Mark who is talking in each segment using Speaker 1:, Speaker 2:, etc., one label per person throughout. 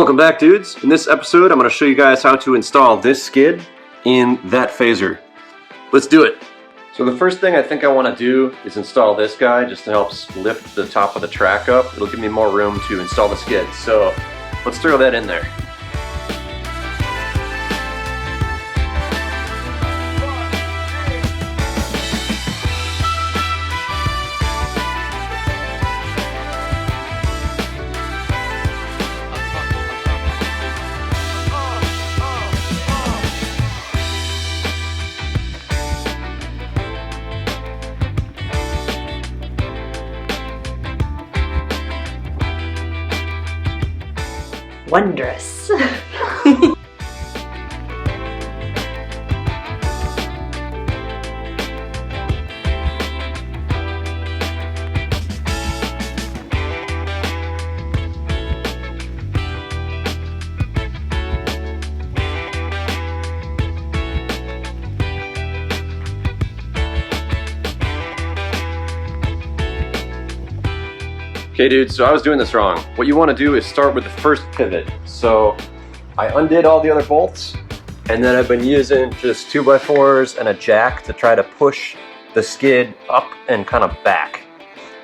Speaker 1: Welcome back, dudes. In this episode, I'm going to show you guys how to install this skid in that Phazer. Let's do it. So the first thing I think I want to do is install this guy just to help lift the top of the track up. It'll give me more room to install the skid. So let's throw that in there.
Speaker 2: Wondrous.
Speaker 1: Okay, dude, so I was doing this wrong. What you want to do is start with the first pivot. So I undid all the other bolts, and then I've been using just 2x4s and a jack to try to push the skid up and kind of back.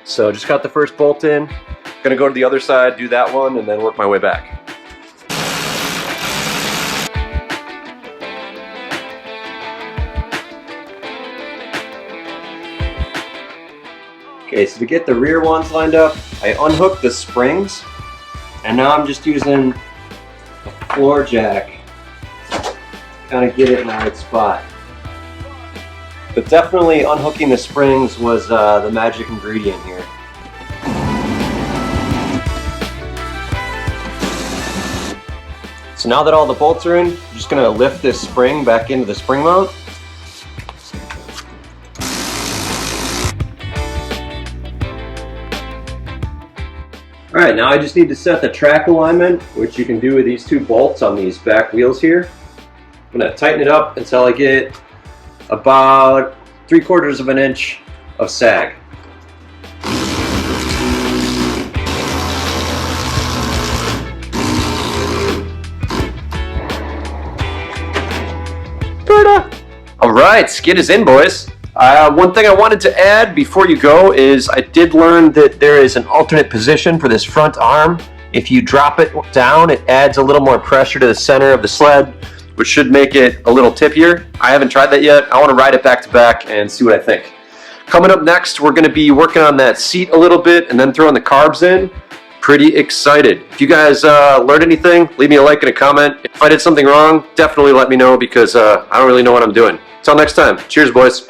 Speaker 1: So just got the first bolt in, gonna go to the other side, do that one, and then work my way back. Okay, so to get the rear ones lined up, I unhooked the springs, and now I'm just using a floor jack to kind of get it in the right spot. But definitely unhooking the springs was the magic ingredient here. So now that all the bolts are in, I'm just gonna lift this spring back into the spring mount. Alright, now I just need to set the track alignment, which you can do with these two bolts on these back wheels here. I'm going to tighten it up until I get about 3/4 of an inch of sag. Alright, skid is in, boys. One thing I wanted to add before you go is I did learn that there is an alternate position for this front arm. If you drop it down, it adds a little more pressure to the center of the sled, which should make it a little tippier. I haven't tried that yet. I want to ride it back to back and see what I think. Coming up next, we're going to be working on that seat a little bit and then throwing the carbs in. Pretty excited. If you guys learned anything, leave me a like and a comment. If I did something wrong, definitely let me know because I don't really know what I'm doing. Until next time, cheers, boys.